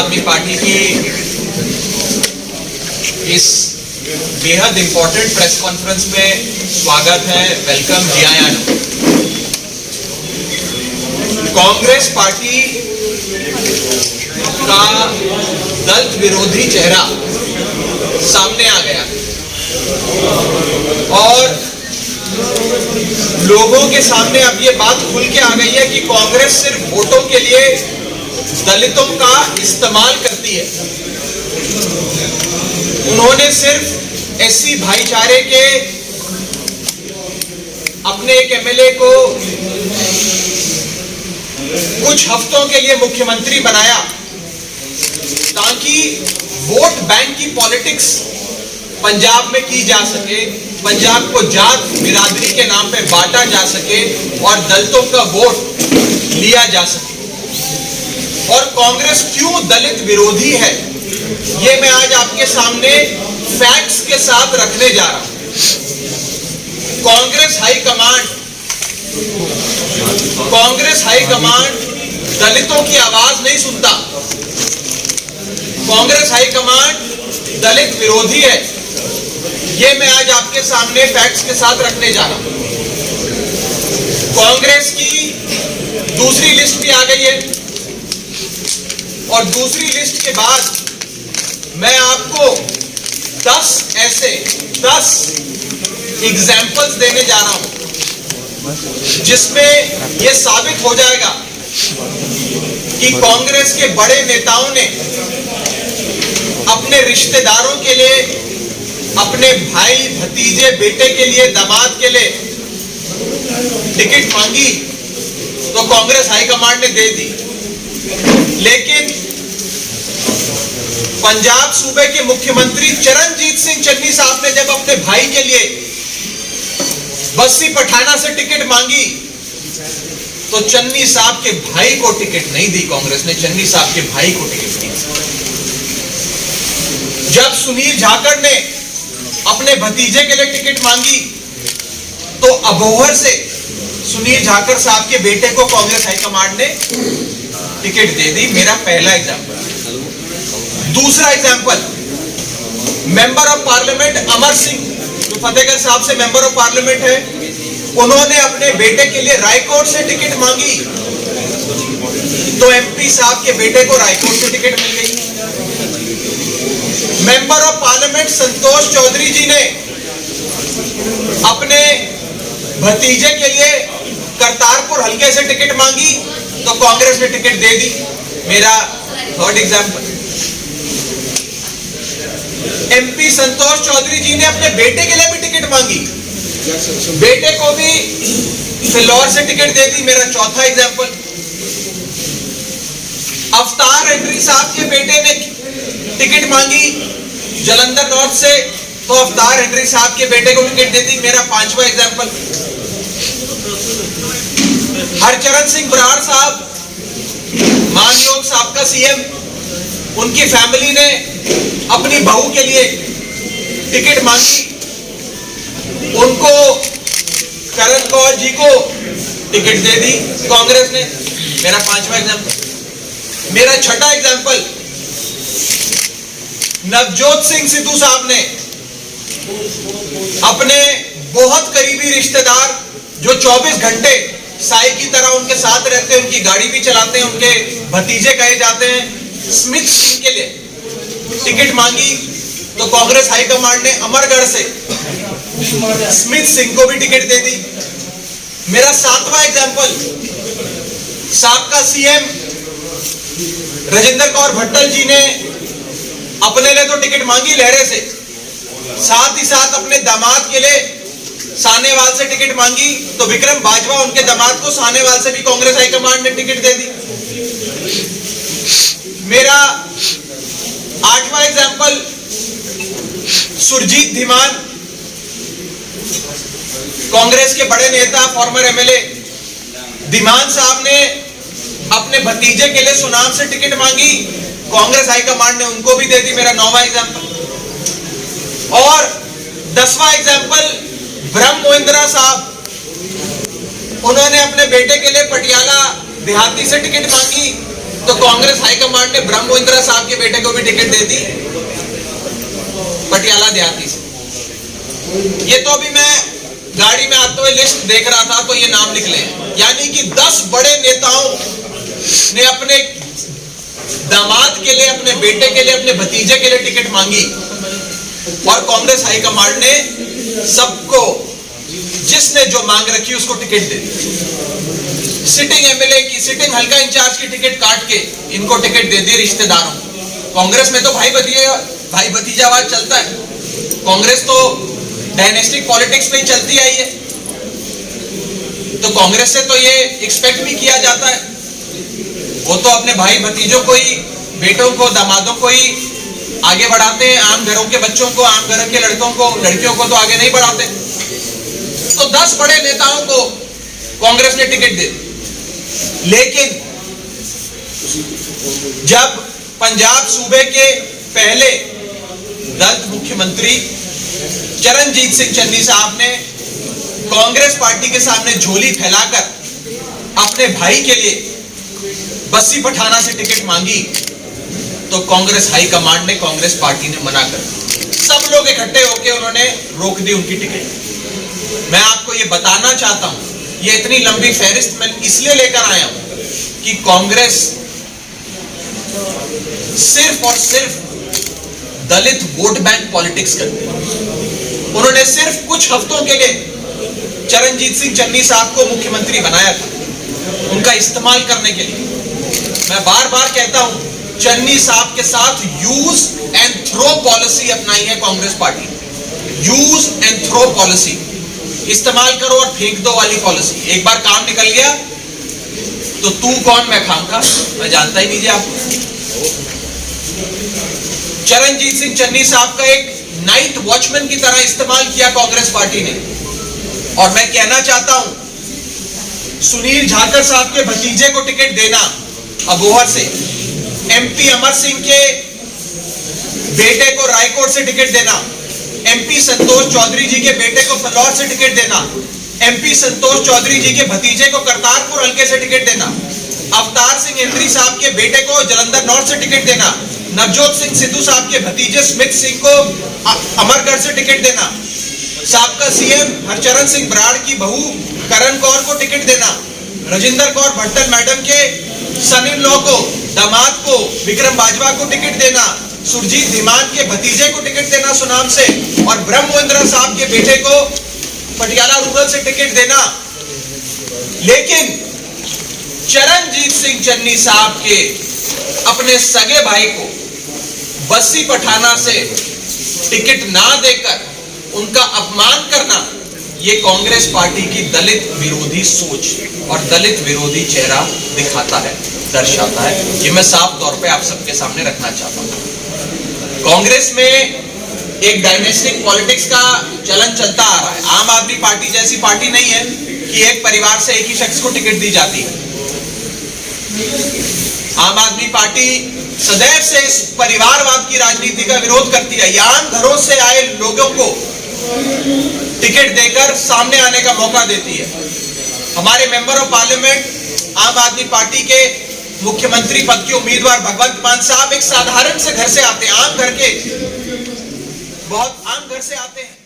आदमी पार्टी की इस बेहद इंपॉर्टेंट प्रेस कॉन्फ्रेंस में स्वागत है। वेलकम जियायानो। कांग्रेस पार्टी का दलित विरोधी चेहरा सामने आ गया और लोगों के सामने अब ये बात खुल के आ गई है कि कांग्रेस सिर्फ वोटों के लिए दलितों का इस्तेमाल करती है। उन्होंने सिर्फ एससी भाईचारे के अपने एक एमएलए को कुछ हफ्तों के लिए मुख्यमंत्री बनाया ताकि वोट बैंक की पॉलिटिक्स पंजाब में की जा सके, पंजाब को जात बिरादरी के नाम पे बांटा जा सके और दलितों का वोट लिया जा सके। और कांग्रेस क्यों दलित विरोधी है, ये मैं आज आपके सामने फैक्ट्स के साथ रखने जा रहा हूं। कांग्रेस हाईकमांड दलितों की आवाज नहीं सुनता। कांग्रेस हाईकमांड दलित विरोधी है, ये मैं आज आपके सामने फैक्ट्स के साथ रखने जा रहा हूं। कांग्रेस की दूसरी लिस्ट भी आ गई है और दूसरी लिस्ट के बाद मैं आपको 10 एग्जाम्पल्स देने जा रहा हूं जिसमें यह साबित हो जाएगा कि कांग्रेस के बड़े नेताओं ने अपने रिश्तेदारों के लिए, अपने भाई भतीजे बेटे के लिए, दामाद के लिए टिकट मांगी तो कांग्रेस हाईकमांड ने दे दी। लेकिन पंजाब सूबे के मुख्यमंत्री चरणजीत सिंह चन्नी साहब ने जब अपने भाई के लिए बस्सी पठाना से टिकट मांगी तो चन्नी साहब के भाई को टिकट नहीं दी। कांग्रेस ने चन्नी साहब के भाई को टिकट दी। जब सुनील जाखड़ ने अपने भतीजे के लिए टिकट मांगी तो अबोहर से सुनील जाखड़ साहब के बेटे को कांग्रेस हाईकमांड ने टिकट दे दी। मेरा पहला एग्जाम्पल। दूसरा example, member of parliament Amar Singh जो फतेहगढ़ साहब से मेंबर ऑफ पार्लियामेंट है, उन्होंने अपने बेटे के लिए रायकोट से टिकट मांगी तो एमपी साहब के बेटे को रायकोट से टिकट मिल गई। मेंबर ऑफ पार्लियामेंट संतोष चौधरी जी ने अपने भतीजे के लिए करतारपुर हल्के से टिकट मांगी तो कांग्रेस ने टिकट दे दी। मेरा थर्ड एग्जाम्पल, एमपी संतोष चौधरी जी ने अपने बेटे के लिए भी टिकट मांगी, बेटे को भी फिलौर से टिकट दे दी। मेरा चौथा एग्जाम्पल, अवतार हेनरी साहब के बेटे ने टिकट मांगी जालंधर नॉर्थ से तो अवतार हेनरी साहब के बेटे को टिकट दे दी। मेरा पांचवा एग्जाम्पल, हरचरण सिंह बराड़ साहब, मानयोग साहब का सीएम, उनकी फैमिली ने अपनी बहू के लिए टिकट मांगी, उनको करण कौर जी को टिकट दे दी कांग्रेस ने। मेरा पांचवा एग्जाम्पल। मेरा छठा एग्जाम्पल, नवजोत सिंह सिद्धू साहब ने अपने बहुत करीबी रिश्तेदार जो 24 घंटे साई की तरह उनके साथ रहते हैं, उनकी गाड़ी भी चलाते हैं, उनके भतीजे कहे जाते हैं, स्मिथ सिंह के लिए टिकट मांगी तो कांग्रेस हाईकमांड ने अमरगढ़ से स्मिथ सिंह को भी टिकट दे दी। मेरा सातवां एग्जाम्पल, साबका सीएम राजेंद्र कौर भट्टल जी ने अपने लिए तो टिकट मांगी लहरे से, साथ ही साथ अपने दामाद के लिए सानेवाल से टिकट मांगी तो विक्रम बाजवा उनके दामाद को सानेवाल से भी कांग्रेस हाईकमांड ने टिकट दे दी। मेरा आठवां एग्जाम्पल, सुरजीत धीमान, कांग्रेस के बड़े नेता, फॉर्मर एमएलए धीमान साहब ने अपने भतीजे के लिए सुनाम से टिकट मांगी, कांग्रेस हाईकमांड ने उनको भी दे दी। मेरा 9वां एग्जाम्पल। और 10वां एग्जाम्पल, ब्रह्म मोहिंद्रा साहब, उन्होंने अपने बेटे के लिए पटियाला देहाती से टिकट मांगी तो कांग्रेस हाईकमांड ने ब्रह्म मोहिंद्रा साहब के बेटे को भी टिकट दे दी पटियाला देहाती से। ये तो अभी मैं गाड़ी में आते हुए लिस्ट देख रहा था तो ये नाम निकले, यानी कि 10 बड़े नेताओं ने अपने दामाद के लिए, अपने बेटे के लिए, अपने भतीजे के लिए टिकट मांगी और कांग्रेस हाईकमांड ने सबको जिसने जो मांग रखी उसको टिकट दे दी। सिटिंग एमएलए की, सिटिंग हल्का इंचार्ज की टिकट काट के इनको टिकट दे दी रिश्तेदारों को। कांग्रेस में तो भाई भतीजावाद चलता है, कांग्रेस तो डायनेस्टिक पॉलिटिक्स में ही चलती आई है, तो कांग्रेस से तो ये एक्सपेक्ट भी किया जाता है। वो तो अपने भाई भतीजों को ही, बेटों को, दामादों को ही आगे बढ़ाते हैं, आम घरों के बच्चों को, आम घरों के लड़कों को, लड़कियों को तो आगे नहीं बढ़ाते। तो 10 बड़े नेताओं को कांग्रेस ने टिकट दे दी। लेकिन जब पंजाब सूबे के पहले दलित मुख्यमंत्री चरणजीत सिंह चन्नी साहब ने कांग्रेस पार्टी के सामने झोली फैलाकर अपने भाई के लिए बस्सी पठाना से टिकट मांगी, तो कांग्रेस हाईकमांड ने, कांग्रेस पार्टी ने मना कर दी। सब लोग इकट्ठे होकर उन्होंने रोक दी उनकी टिकट। मैं आपको ये बताना चाहता हूं, ये इतनी लंबी फहरिस्त मैं इसलिए लेकर आया हूं कि कांग्रेस सिर्फ और सिर्फ दलित वोट बैंक पॉलिटिक्स करती है। उन्होंने सिर्फ कुछ हफ्तों के लिए चरणजीत सिंह चन्नी साहब को मुख्यमंत्री बनाया था, उनका इस्तेमाल करने के लिए। मैं बार बार कहता हूं, चन्नी साहब के साथ यूज एंड थ्रो पॉलिसी अपनाई है Congress party. Use and throw policy, इस्तेमाल करो और फेंक दो वाली पॉलिसी। एक बार काम निकल गया तो तू कौन मैं खाऊंगा, मैं जानता ही नहीं आपको। चरणजीत सिंह चन्नी साहब का एक नाइट वॉचमैन की तरह इस्तेमाल किया कांग्रेस पार्टी ने। और मैं कहना चाहता हूं, सुनील झाकर साहब के भतीजे को टिकट देना अबोहर से, एमपी अमर सिंह के बेटे को रायकोट से टिकट देना, एमपी संतोष चौधरी जी के बेटे को फलौर से टिकट देना, एमपी संतोष चौधरी जी के भतीजे को करतारपुर हल्के से टिकट देना, अवतार सिंह इंद्री साहब के बेटे को जलंधर नॉर्थ से टिकट देना, नवजोत सिंह सिद्धू साहब के भतीजे स्मिथ सिंह को अमरगढ़ से टिकट देना, साबका सीएम हरचरण सिंह बराड़ की बहू करण कौर को टिकट देना, राजेंद्र कौर भट्टल मैडम के सन इन लॉ को, दामाद को, विक्रम बाजवा को टिकट देना, सुरजीत धीमान के भतीजे को टिकट देना सुनाम से, और ब्रह्म मोहिंद्रा साहब के बेटे को पटियाला रूरल से टिकट देना। लेकिन चरणजीत सिंह चन्नी साहब के अपने सगे भाई को बस्सी पठाना से टिकट ना देकर उनका अपमान करना, ये कांग्रेस पार्टी की दलित विरोधी सोच और दलित विरोधी चेहरा दिखाता है, दर्शाता है। ये मैं साफ तौर पे आप सबके सामने रखना चाहता हूं। कांग्रेस में एक डायनेस्टिक पॉलिटिक्स का चलन चलता आ रहा है। आम आदमी पार्टी जैसी पार्टी नहीं है कि एक परिवार से एक ही शख्स को टिकट दी जाती है। आम आदमी पार्टी सदैव से इस परिवारवाद की राजनीति का विरोध करती है। आम घरों से आए लोगों को टिकट देकर सामने आने का मौका देती है। हमारे मेंबर ऑफ पार्लियामेंट आम आदमी पार्टी के मुख्यमंत्री पद के उम्मीदवार भगवंत मान साहब एक साधारण से घर से आते हैं, आम घर के, बहुत आम घर से आते हैं।